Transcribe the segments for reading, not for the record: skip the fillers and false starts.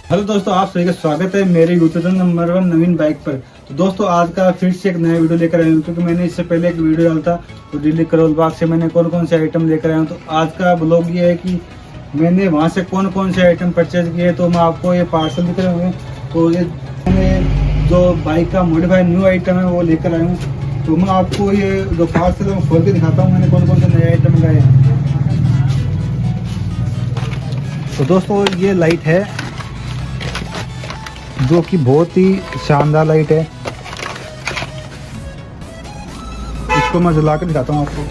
Hello दोस्तों, आप सभी का स्वागत है मेरे यूट्यूब चैनल नंबर 1 नवीन बाइक पर। तो दोस्तों आज का फिर से एक नया वीडियो लेकर आया हूँ, क्योंकि मैंने इससे पहले एक वीडियो डाला था तो दिल्ली करोल बाग से मैंने कौन कौन से आइटम लेकर आया हूँ। तो आज का ब्लॉग ये है कि मैंने वहाँ से कौन कौन से आइटम परचेज किए। तो मैं आपको ये पार्सल दिख रहे होंगे, तो ये मैंने जो बाइक का मॉडिफाइड न्यू आइटम है वो लेकर आया हूँ। तो मैं आपको ये जो पार्सल है खोल के दिखाता हूँ मैंने कौन कौन से नए आइटम मंगाए हैं। तो दोस्तों ये लाइट है जो कि बहुत ही शानदार लाइट है। इसको मैं जला कर दिखाता हूँ आपको।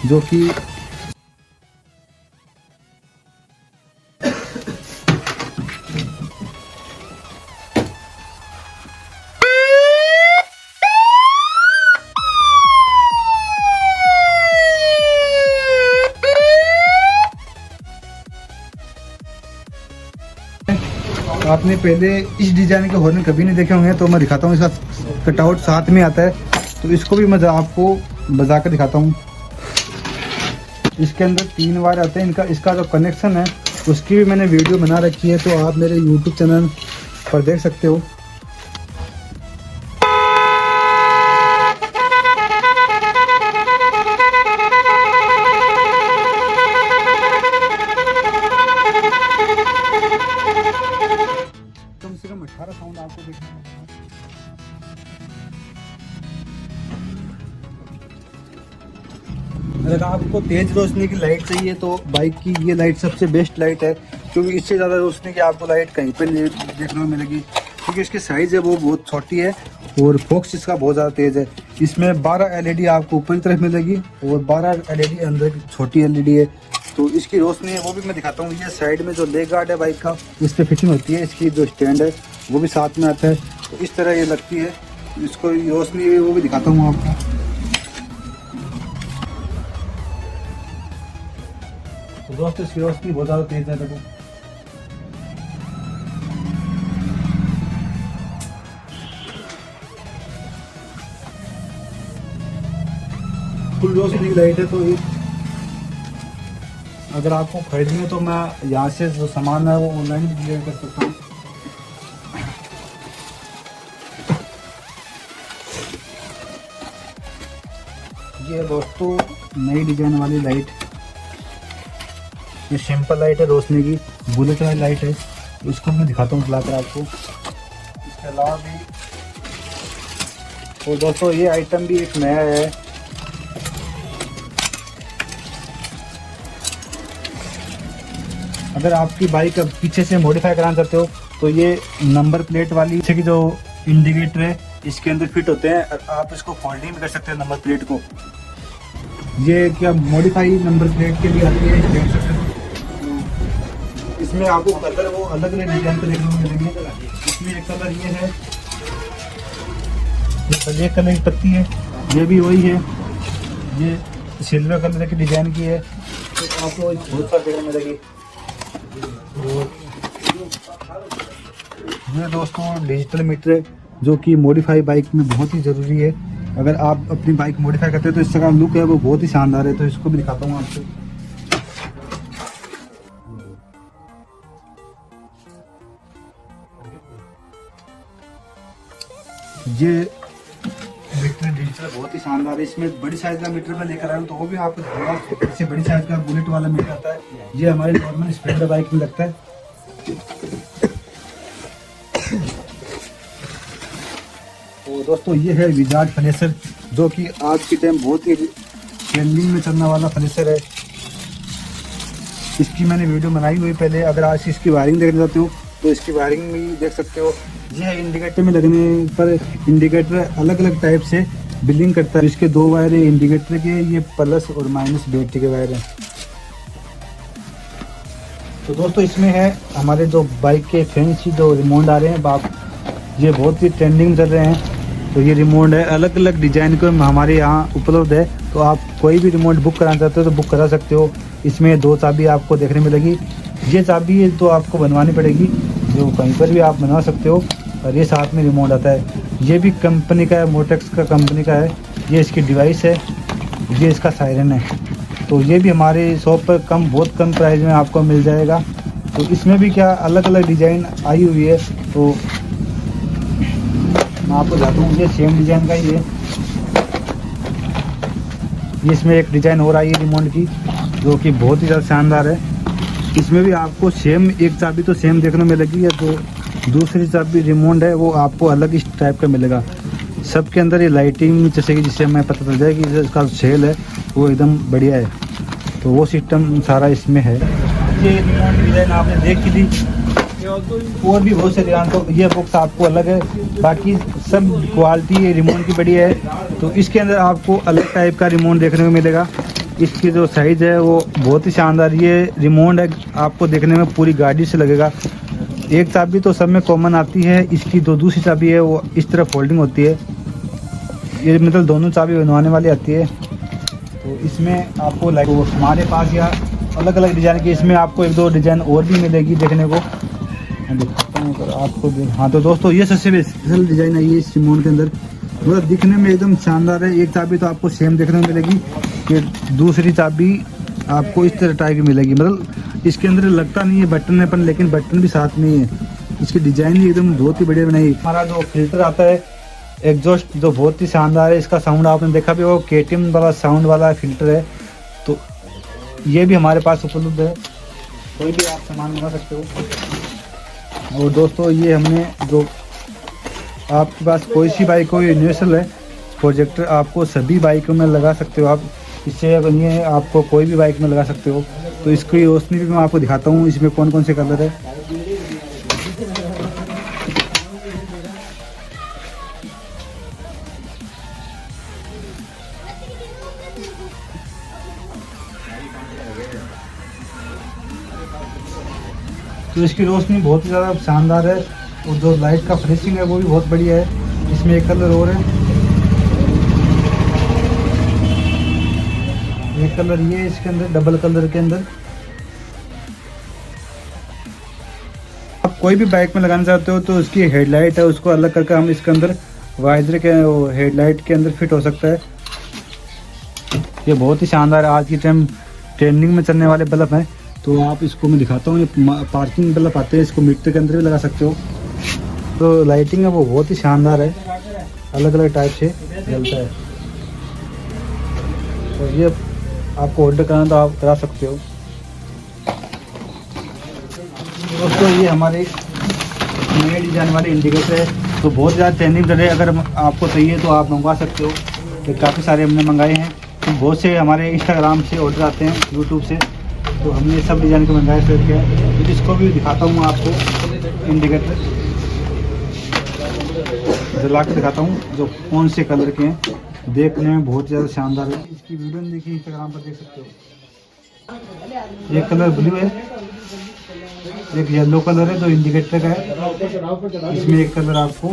जो कि आपने पहले इस डिजाइन के हॉर्न कभी नहीं देखे होंगे, तो मैं दिखाता हूँ। इसका कटआउट साथ में आता है, तो इसको भी मैं आपको बजा कर दिखाता हूँ। इसके अंदर 3 वायर आते हैं। इसका जो कनेक्शन है उसकी भी मैंने वीडियो बना रखी है, तो आप मेरे यूट्यूब चैनल पर देख सकते हो। कम से कम 18 साउंड आपको देखने को मिलेगा। अगर आपको तेज रोशनी की लाइट चाहिए तो बाइक की ये लाइट सबसे बेस्ट लाइट है, क्योंकि इससे ज़्यादा रोशनी की आपको लाइट कहीं पर नहीं देखने को मिलेगी, क्योंकि इसकी साइज़ है वो बहुत छोटी है और फोक्स इसका बहुत ज़्यादा तेज़ है। इसमें 12 LED आपको ऊपर की तरफ मिलेगी और 12 LED अंदर की छोटी LED है। तो इसकी रोशनी है वो भी मैं दिखाता हूँ। ये साइड में जो लेग गार्ड है बाइक का, इस पर फिटिंग होती है। इसकी जो स्टैंड है वो भी साथ में आता है, तो इस तरह ये लगती है। इसको रोशनी है वो भी दिखाता हूँ आपको। तो दोस्तों इसकी रोशनी बहुत ज़्यादा तेज है। देखो फुल रोशनी की लाइट है। तो ये अगर आपको खरीदनी है तो मैं यहाँ से जो सामान है वो ऑनलाइन भी डिलीवर कर सकता हूँ। ये दोस्तों नई डिजाइन वाली लाइट, ये सिंपल लाइट है रोशनी की, बुलेट वाली लाइट है। इसको मैं दिखाता हूँ चलाकर आपको। इसके अलावा भी तो दोस्तों ये आइटम भी एक नया है। अगर आपकी बाइक पीछे से मॉडिफाई कराना चाहते हो तो ये नंबर प्लेट वाली पीछे की जो इंडिकेटर है इसके अंदर फिट होते हैं। आप इसको फोल्डिंग भी कर सकते हैं नंबर प्लेट को। ये क्या मॉडिफाई नंबर प्लेट के लिए आती है। इसमें आपको कलर वो अलग अलग डिजाइन पे देखने को मिलेंगे। इसमें एक कलर ये है, ये कलर की पत्ती है, ये भी वही है, ये सिल्वर कलर की डिजाइन की है। तो आपको बहुत सारी देखने मिलेगी। ये दोस्तों डिजिटल मीटर है जो कि मॉडिफाई बाइक में बहुत ही ज़रूरी है। अगर आप अपनी बाइक मॉडिफाई करते हो तो इसका लुक है वो बहुत ही शानदार है। तो इसको भी दिखाता हूँ आपको। ये मीटर डिजिटल बहुत ही शानदार है। इसमें बड़ी साइज का मीटर मैं लेकर आया हूँ, तो वो भी आपको दिखाऊंगा। इससे बड़ी साइज का बुलेट वाला मीटर आता है। ये हमारे नॉर्मल स्प्लेंडर बाइक में लगता है। तो दोस्तों ये है विजार्ड फ्लेशर, जो कि आज के टाइम बहुत ही ट्रेंडिंग में चलने वाला फ्लेशर है। इसकी मैंने वीडियो बनाई हुई पहले। अगर आज इसकी वायरिंग देखना चाहते हो तो इसकी वायरिंग भी देख सकते हो। ये इंडिकेटर में लगने पर इंडिकेटर अलग अलग टाइप से बिलिंग करता है। इसके 2 वायर है इंडिकेटर के, ये प्लस और माइनस बैटरी के वायर हैं। तो दोस्तों इसमें है हमारे जो बाइक के फैंसी जो रिमोट आ रहे हैं बाप, ये बहुत ही ट्रेंडिंग चल रहे हैं। तो ये रिमोट है अलग अलग डिजाइन के हमारे यहाँ उपलब्ध है। तो आप कोई भी रिमोट बुक कराना चाहते हो तो बुक करा सकते हो। इसमें 2 चाबी आपको देखने मिलेगी। ये चाबी तो आपको बनवानी पड़ेगी, जो कहीं पर भी आप बना सकते हो। और ये साथ में रिमोट आता है, ये भी कंपनी का है, मोटेक्स का कंपनी का है। ये इसकी डिवाइस है, ये इसका सायरन है। तो ये भी हमारे शॉप पर बहुत कम प्राइस में आपको मिल जाएगा। तो इसमें भी क्या अलग अलग डिज़ाइन आई हुई है, तो मैं आपको बताता हूँ। ये सेम डिज़ाइन का ही है, ये इसमें एक डिज़ाइन और आई है रिमोट की, जो कि बहुत ही ज़्यादा शानदार है। इसमें भी आपको सेम एक चाबी तो सेम देखने में मिलेगी, या तो दूसरी चाबी रिमोट है वो आपको अलग इस टाइप का मिलेगा। सबके अंदर ये लाइटिंग जैसे कि जिससे हमें पता चल जाए कि इसका सेल है वो एकदम बढ़िया है, तो वो सिस्टम सारा इसमें है। ये रिमोट की डिज़ाइन आपने देख ली, और भी बहुत से डिज़ाइन। तो ये बॉक्स आपको अलग है, बाकी सब क्वालिटी रिमोट की बढ़िया है। तो इसके अंदर आपको अलग टाइप का रिमोट देखने को मिलेगा। इसकी जो साइज़ है वो बहुत ही शानदार ये रिमोट है, आपको देखने में पूरी गाड़ी से लगेगा। एक चाबी तो सब में कॉमन आती है, इसकी जो दूसरी चाबी है वो इस तरह फोल्डिंग होती है। ये मतलब दोनों चाबी बनवाने वाली आती है। तो इसमें आपको लाइक हमारे पास या अलग अलग डिज़ाइन की इसमें आपको एक दो डिज़ाइन और भी मिलेगी देखने को। मैं दिखाता हूँ अगर आपको। हाँ तो दोस्तों, ये सबसे स्पेशल डिज़ाइन आई है इस रिमोट के अंदर, मतलब दिखने में एकदम शानदार है। एक चाबी तो आपको सेम देखने को मिलेगी, कि दूसरी चाबी आपको इस तरह टाइप की मिलेगी। मतलब इसके अंदर लगता नहीं है बटन है, पर लेकिन बटन भी साथ में ही है। इसकी डिज़ाइन ही एकदम बहुत ही बढ़िया बनाई। हमारा जो फिल्टर आता है एग्जॉस्ट, जो बहुत ही शानदार है। इसका साउंड आपने देखा भी, वो KTM वाला साउंड वाला फिल्टर है। तो ये भी हमारे पास उपलब्ध है, कोई भी आप सामान मंगा सकते हो। और दोस्तों, ये हमने जो आपके पास कोई सी बाइक हो, यूनिवर्सल है प्रोजेक्टर, आपको सभी बाइकों में लगा सकते हो आप। इससे बनिए आपको कोई भी बाइक में लगा सकते हो। तो इसकी रोशनी भी मैं आपको दिखाता हूँ, इसमें कौन कौन से कलर है। तो इसकी रोशनी बहुत ही ज़्यादा शानदार है, और जो लाइट का फिनिशिंग है वो भी बहुत बढ़िया है। इसमें एक कलर और है, एक कलर ये है इसके अंदर, डबल कलर के अंदर। आप कोई भी बाइक में लगाना चाहते हो तो उसकी हेडलाइट है, उसको अलग करके हम इसके अंदर वाइजर के हेडलाइट के अंदर फिट हो सकता है। ये बहुत ही शानदार है, आज की टाइम ट्रेंडिंग में चलने वाले बल्ब हैं। तो आप इसको मैं दिखाता हूँ, ये पार्किंग बल्ब आते हैं, इसको मीटर के अंदर भी लगा सकते हो। तो लाइटिंग है वो बहुत ही शानदार है, अलग अलग टाइप से जलता है। तो ये आपको ऑर्डर करना तो आप करा सकते हो। दोस्तों, ये हमारे नए डिजाइन वाले इंडिकेटर है, तो बहुत ज़्यादा ट्रेंडिंग कर रहे हैं। अगर आपको चाहिए तो आप मंगवा सकते हो। तो काफ़ी सारे हमने मंगाए हैं, तो बहुत से हमारे इंस्टाग्राम से ऑर्डर आते हैं, यूट्यूब से। तो हमने सब डिज़ाइन के मंगाए फिर क्या। तो इसको भी दिखाता हूँ मैं आपको, इंडिकेटर जला के दिखाता हूँ जो कौन से कलर के हैं। देखने में बहुत ज़्यादा शानदार है। इसकी वीडियो नहीं देखी, इंस्टाग्राम पर देख सकते हो। एक कलर ब्लू है, एक येलो कलर है जो इंडिकेटर का है। इसमें एक कलर आपको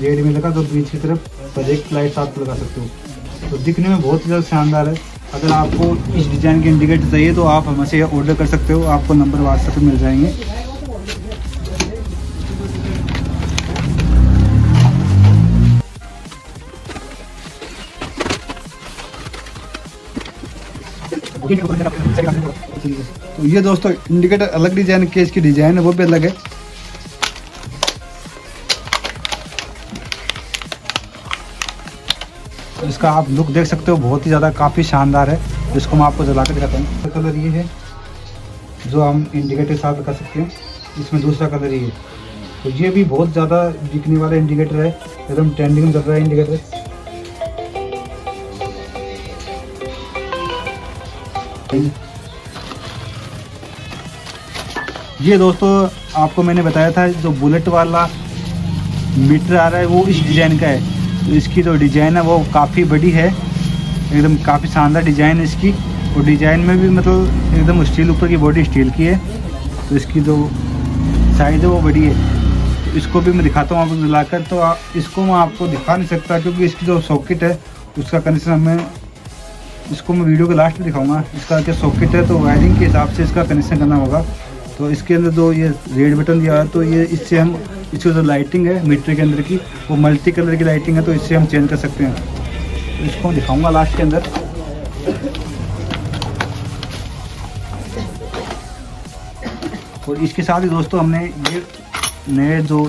रेड में लगा, तो बीच की तरफ पर एक लाइट आप लगा सकते हो। तो दिखने में बहुत ही ज़्यादा शानदार है। अगर आपको इस डिज़ाइन के इंडिकेटर चाहिए तो आप हमसे ऑर्डर कर सकते हो, आपको नंबर व्हाट्सएप पे मिल जाएंगे। तो ये दोस्तों इंडिकेटर अलग डिज़ाइन के, इसकी डिज़ाइन है वो भी अलग है। इसका आप लुक देख सकते हो, बहुत ही ज़्यादा काफ़ी शानदार है। इसको मैं आपको जला के दिखाता हूँ। कलर ये है जो हम इंडिकेटर के साथ कर सकते हैं, इसमें दूसरा कलर ये है। तो ये भी बहुत ज़्यादा दिखने वाला इंडिकेटर है, एकदम ट्रेंडिंग में चल रहा है इंडिकेटर। ये दोस्तों आपको मैंने बताया था, जो बुलेट वाला मीटर आ रहा है वो इस डिज़ाइन का है। तो इसकी जो डिज़ाइन है वो काफ़ी बड़ी है, एकदम काफ़ी शानदार डिज़ाइन है इसकी। और डिज़ाइन में भी मतलब एकदम स्टील, ऊपर की बॉडी स्टील की है। तो इसकी जो साइज़ है वो बड़ी है। तो इसको भी मैं दिखाता हूँ आपको मिलाकर। तो इसको मैं आपको दिखा नहीं सकता क्योंकि इसकी जो सॉकेट है उसका कनेक्शन हमें, इसको मैं वीडियो के लास्ट में दिखाऊंगा। इसका क्या सॉकेट है, तो वायरिंग के हिसाब से इसका कनेक्शन करना होगा। तो इसके अंदर जो ये रेड बटन दिया है, तो ये इससे हम इसकी जो लाइटिंग है मीटर के अंदर की, वो मल्टी कलर की लाइटिंग है, तो इससे हम चेंज कर सकते हैं। तो इसको दिखाऊंगा लास्ट के अंदर। और इसके साथ ही दोस्तों हमने ये नए जो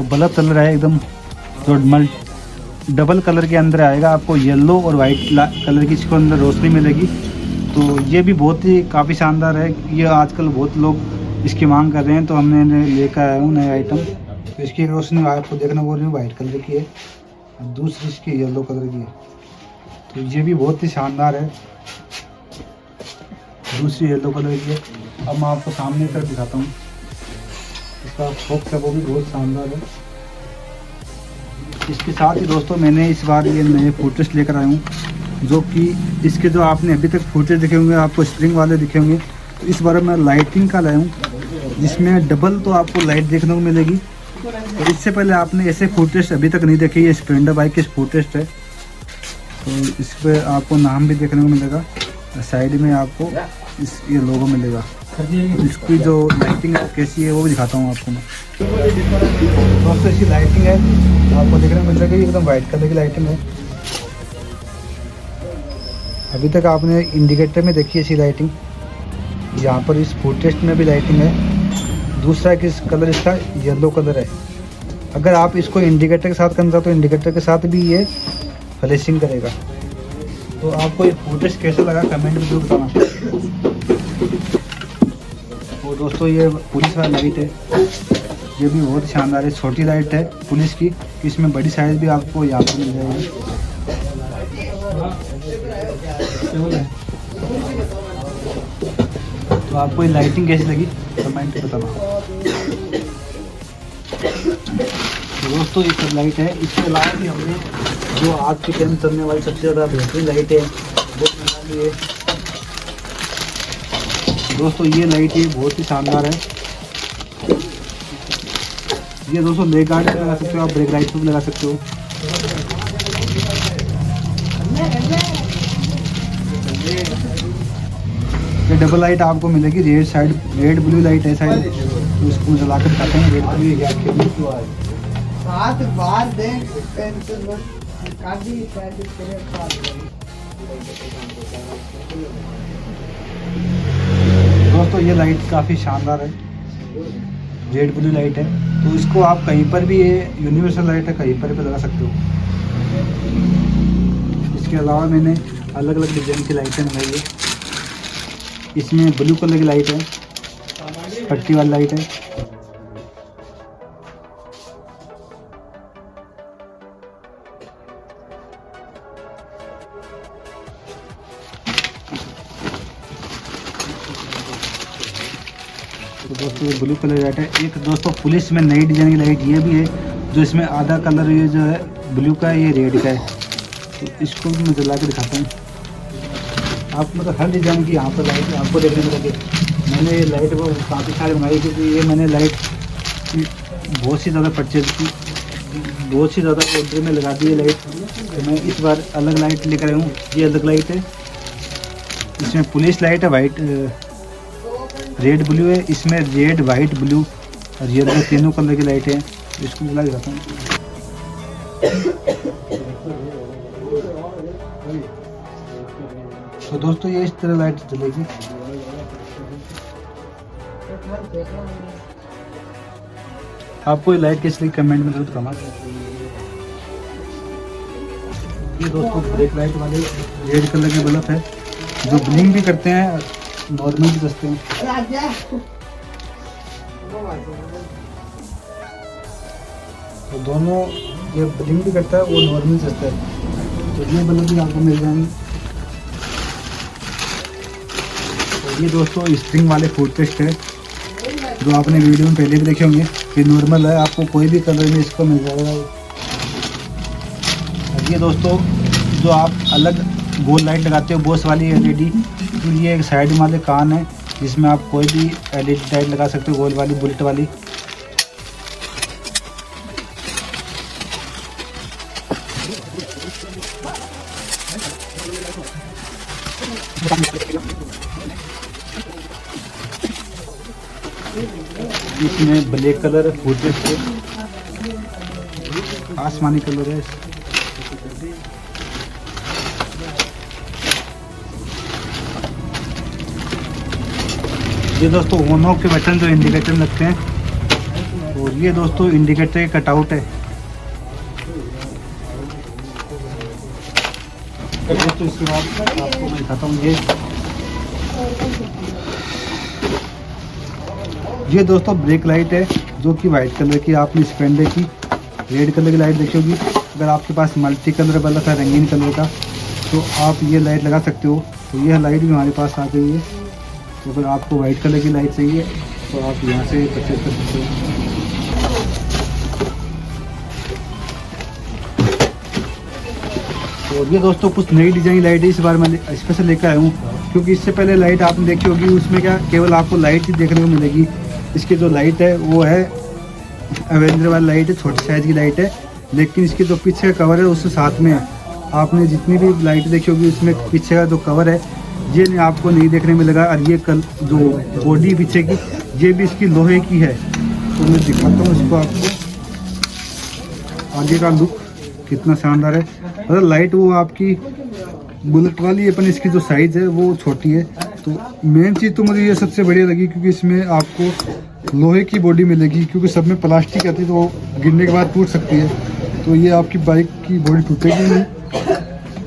बल्ब कलर है एकदम जो डबल कलर के अंदर आएगा, आपको येलो और वाइट कलर की इसके अंदर रोशनी मिलेगी। तो ये भी बहुत ही काफ़ी शानदार है। ये आजकल बहुत लोग इसकी मांग कर रहे हैं, तो हमने लेकर आया हूँ नया आइटम। तो इसकी रोशनी आपको देखना बोल रही हूँ वाइट कलर की है, दूसरी इसकी येलो कलर की है। तो ये भी बहुत ही शानदार है, दूसरी येलो कलर की है। अब मैं आपको सामने कर दिखाता हूँ, इसका फॉक्स है वो भी बहुत शानदार है। इसके साथ ही दोस्तों मैंने इस बार ये नए फुटेज लेकर आया हूँ, जो कि इसके जो आपने अभी तक फुटेज दिखे होंगे आपको स्प्रिंग वाले दिखे होंगे, तो इस बार मैं लाइटिंग का लाया हूँ, जिसमें डबल तो आपको लाइट देखने को मिलेगी। तो इससे पहले आपने ऐसे फुटेज अभी तक नहीं देखे, ये स्प्लेंडर बाइक की फुटेज है। तो इस पर आपको नाम भी देखने को मिलेगा, साइड में आपको ये लोगो मिलेगा। इसकी जो लाइटिंग है कैसी है वो भी दिखाता हूँ आपको मैं। दोस्तों इसकी लाइटिंग है आपको देखने को मिल रहा है, एकदम वाइट कलर की लाइटिंग है। अभी तक आपने इंडिकेटर में देखी है इसकी लाइटिंग, यहाँ पर इस फुटेस्ट में भी लाइटिंग है। दूसरा किस कलर इसका येलो कलर है। अगर आप इसको इंडिकेटर के साथ करना तो इंडिकेटर के साथ भी ये फ्लैशिंग करेगा। तो आपको ये फुटेज कैसा लगा कमेंट में जरूर बताना। और दोस्तों ये पुलिस वाली लाइट है, ये भी बहुत शानदार है। छोटी लाइट है पुलिस की, इसमें बड़ी साइज भी आपको यहाँ पर मिल जाएगी। तो आपको ये लाइटिंग कैसी लगी कमेंट बताना। तो दोस्तों ये सब लाइट है। इसके अलावा भी हमने जो आज के टाइम चलने वाली सबसे ज़्यादा बेहतरीन लाइट है वो मंगा ली है। दोस्तों ये लाइट ये बहुत ही शानदार है। ये दोस्तों लेग गार्ड पे लगा सकते हो, आप ब्रेक लाइट पे भी लगा सकते हो। ये डबल लाइट आपको मिलेगी, red side red blue light है साइड, तो इसको जला कर दिखाते हैं। रेड ब्लू दोस्तों ये लाइट काफ़ी शानदार है, रेड ब्लू लाइट है। तो इसको आप कहीं पर भी, ये यूनिवर्सल लाइट है, कहीं पर भी लगा सकते हो। इसके अलावा मैंने अलग अलग डिजाइन की लाइटें मंगाई है। इसमें ब्लू कलर की लाइट है, पट्टी वाली लाइट है। तो दोस्तों ये ब्लू कलर लाइट है। एक दोस्तों पुलिस में नई डिजाइन की लाइट ये भी है, जो इसमें आधा कलर ये जो है ब्लू का है, ये रेड का है। तो इसको भी मैं जला के दिखाता हूँ। आप मतलब हर डिजाइन की यहाँ पर लाइट आपको देखने को लगे। मैंने ये लाइट वो काफ़ी सारी मंगाई, क्योंकि ये मैंने लाइट बहुत सी ज़्यादा परचेज की, बहुत सी ज़्यादा ऑर्डर में लगा दी है लाइट। तो मैं इस बार अलग लाइट लेकर आया हूँ। ये अलग लाइट है, इसमें पुलिस लाइट है, वाइट रेड ब्लू है। इसमें रेड वाइट ब्लू और येलो तीनों कलर की लाइट है। इसको जला दिखाता हूँ। तो दोस्तों ये इस तरह लाइट जलेगी। आपको ये लाइट कैसी लगी कमेंट में जरूर बताना। ये दोस्तों ब्रेक लाइट वाले रेड कलर के बल्ब है, जो ब्लिंक भी करते हैं, नॉर्मल भी बजते हैं। तो दोनों ये ब्लिंक भी करता है, वो नॉर्मल बजता है। तो ये बल्ब भी आपको मिल जाएंगे। ये दोस्तों स्प्रिंग वाले फूड पेस्ट है, जो आपने वीडियो में पहले भी देखे होंगे। ये नॉर्मल है, आपको कोई भी कलर में इसको मिल जाएगा। ये दोस्तों जो आप अलग गोल लाइट लगाते हो बॉस वाली एलईडी, तो ये एक साइड वाले कान है, जिसमें आप कोई भी एलईडी लाइट लगा सकते हो, गोल वाली बुलेट वाली। इसमें ब्लैक कलर फुटेज से आसमानी कलर है। ये दोस्तों ऑन ऑफ के बटन जो इंडिकेटर लगते हैं, और ये दोस्तों इंडिकेटर के कटआउट है। दोस्तों इसके बाद आपको मैं दिखाता हूँ ये दोस्तों ब्रेक लाइट है जो कि वाइट कलर की, आपने स्पेंडे की रेड कलर की लाइट देखी होगी। अगर आपके पास मल्टी कलर वाला था रंगीन कलर का तो आप ये लाइट लगा सकते हो। तो यह लाइट भी हमारे पास आ गई है। तो अगर आपको वाइट कलर की लाइट चाहिए तो आप यहाँ से परचेज कर सकते हो। और ये दोस्तों कुछ नई डिजाइन लाइट है, इस बार मैं स्पेशल लेकर आया हूँ, क्योंकि इससे पहले लाइट आपने देखी होगी उसमें क्या केवल आपको लाइट ही देखने को मिलेगी। इसकी जो लाइट है वो है एवेंजर वाली लाइट है, छोटी साइज़ की लाइट है, लेकिन इसकी जो पीछे का कवर है उससे साथ में है। आपने जितनी भी लाइट देखी होगी उसमें पीछे का जो कवर है ये नहीं आपको नहीं देखने में लगा। और ये जो बॉडी पीछे की ये भी इसकी लोहे की है। तो मैं दिखाता हूँ इसको आपको, आगे का लुक कितना शानदार है। मतलब लाइट वो आपकी बुलेट वाली है, पर इसकी जो साइज़ है वो छोटी है। तो मेन चीज़ तो मुझे ये सबसे बढ़िया लगी, क्योंकि इसमें आपको लोहे की बॉडी मिलेगी, क्योंकि सब में प्लास्टिक आती है तो वो गिरने के बाद टूट सकती है। तो ये आपकी बाइक की बॉडी टूटेगी नहीं।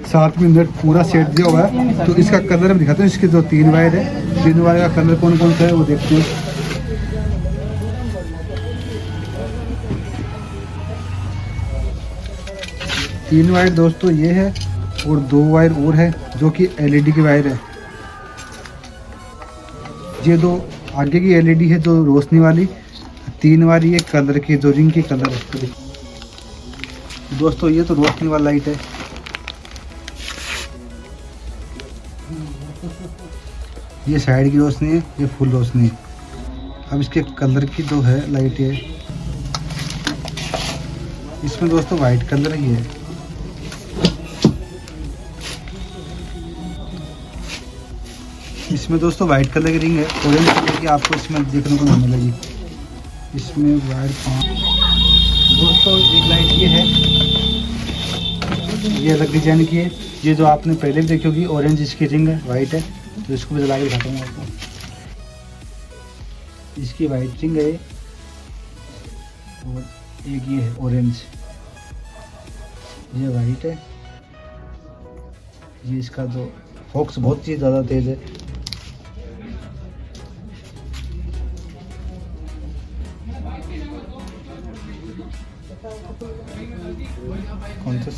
साथ में नेट पूरा सेट दिया हुआ है। तो इसका कलर मैं दिखाता हूँ, इसके जो 3 वायर है, 3 वायर का कलर कौन कौन सा है वो देखते हैं। तीन वायर दोस्तों ये है, और 2 वायर और है जो कि एलईडी की वायर है। ये 2 आगे की एलईडी है जो रोशनी वाली, 3 वायर ये कलर की जो रिंग की कलर है। दोस्तों ये तो रोशनी वाला लाइट है। ये साइड की रोशनी है, ये फुल रोशनी है। अब इसके कलर की जो है लाइट है, इसमें दोस्तों वाइट कलर ही है। इसमें दोस्तों वाइट कलर की रिंग है, ऑरेंज कलर की आपको इसमें देखने को नहीं मिलेगी। इसमें वाइट दोस्तों एक लाइट ये है, ये अलग डिजाइन की है। ये जो आपने पहले भी देखी होगी ऑरेंज इसकी रिंग है, वाइट है। तो इसको भी जला के दिखाता हूँ आपको। इसकी वाइट रिंग है और एक ये है ऑरेंज, ये वाइट है। ये इसका जो फोक्स बहुत ही ज़्यादा तेज़ है। कौन से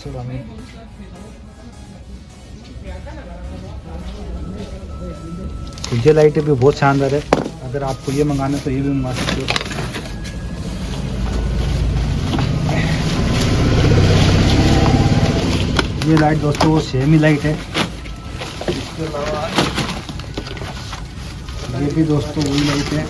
तो ये लाइटें भी बहुत शानदार है। अगर आपको ये मंगाना है तो ये भी मंगा सकते हो। ये लाइट दोस्तों वो सेम ही लाइट है। इसके अलावा ये भी दोस्तों वही लाइट है।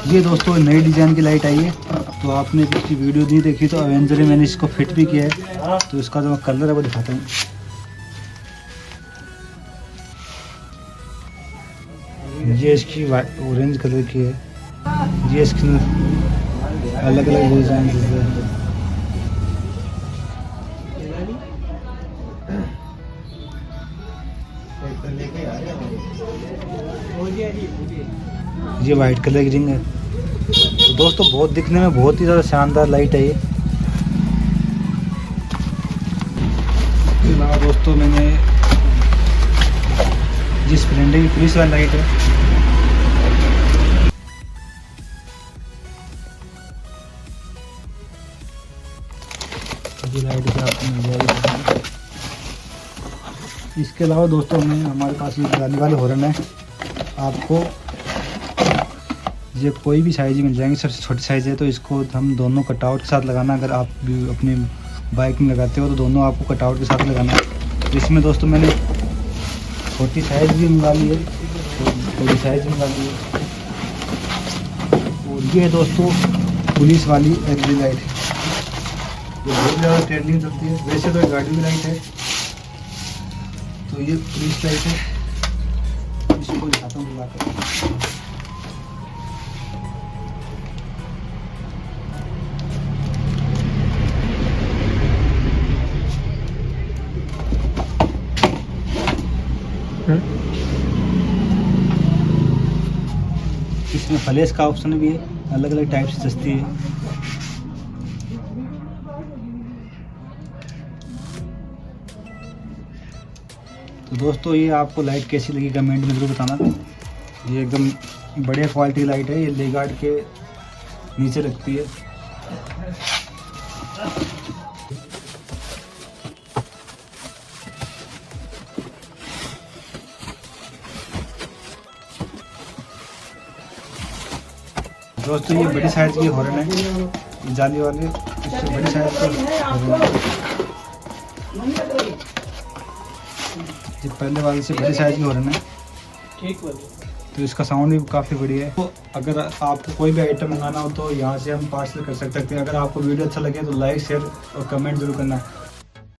ये दोस्तों नई डिज़ाइन की लाइट आई है। तो आपने इसकी वीडियो नहीं देखी तो एवेंजर में मैंने इसको फिट भी किया है। तो इसका जो कलर है वो दिखाता हूँ। ये इसकी ऑरेंज कलर की है। ये इसकी अलग अलग डिज़ाइन है। ये वाइट कलर की रिंग है। तो दोस्तों बहुत दिखने में बहुत ही ज़्यादा शानदार लाइट है ये। इसके अलावा दोस्तों मैंने जिस स्प्लेंडर की पुलिस वाली लाइट है, ये लाइट भी आपको मिल जाएगी। इसके अलावा दोस्तों में हमारे पास ये गाड़ी वाले हॉर्न है। आपको ये कोई भी साइज़ मिल जाएंगे, सबसे छोटी साइज़ है तो इसको हम दोनों कटआउट के साथ लगाना। अगर आप भी अपनी बाइक में लगाते हो तो दोनों आपको कटआउट के साथ लगाना। तो इसमें दोस्तों मैंने छोटी साइज़ भी मंगा ली है, छोटी साइज़ मंगा ली है। और ये है दोस्तों पुलिस वाली एलईडी लाइट, ये बहुत ज़्यादा ट्रेंडिंग चलती है। वैसे तो गाड़ी की लाइट है, तो ये पुलिस लाइट है, इसको दिखाता हूँ बुलाकर। इसमें फ्लैश का ऑप्शन भी है, अलग अलग टाइप से सस्ती है। तो दोस्तों ये आपको लाइट कैसी लगी कमेंट में ज़रूर बताना। ये एकदम बढ़िया क्वालिटी की लाइट है, ये लेगार्ड के नीचे लगती है। दोस्तों ये बड़ी साइज की हॉर्न है, जाली वाले, इससे बड़ी साइज की ये पहले वाले से बड़ी साइज की हॉर्न है, तो इसका साउंड भी काफ़ी बढ़िया है। तो अगर आपको कोई भी आइटम मंगाना हो तो यहाँ से हम पार्सल कर सकते हैं। अगर आपको वीडियो अच्छा लगे तो लाइक शेयर और कमेंट जरूर करना।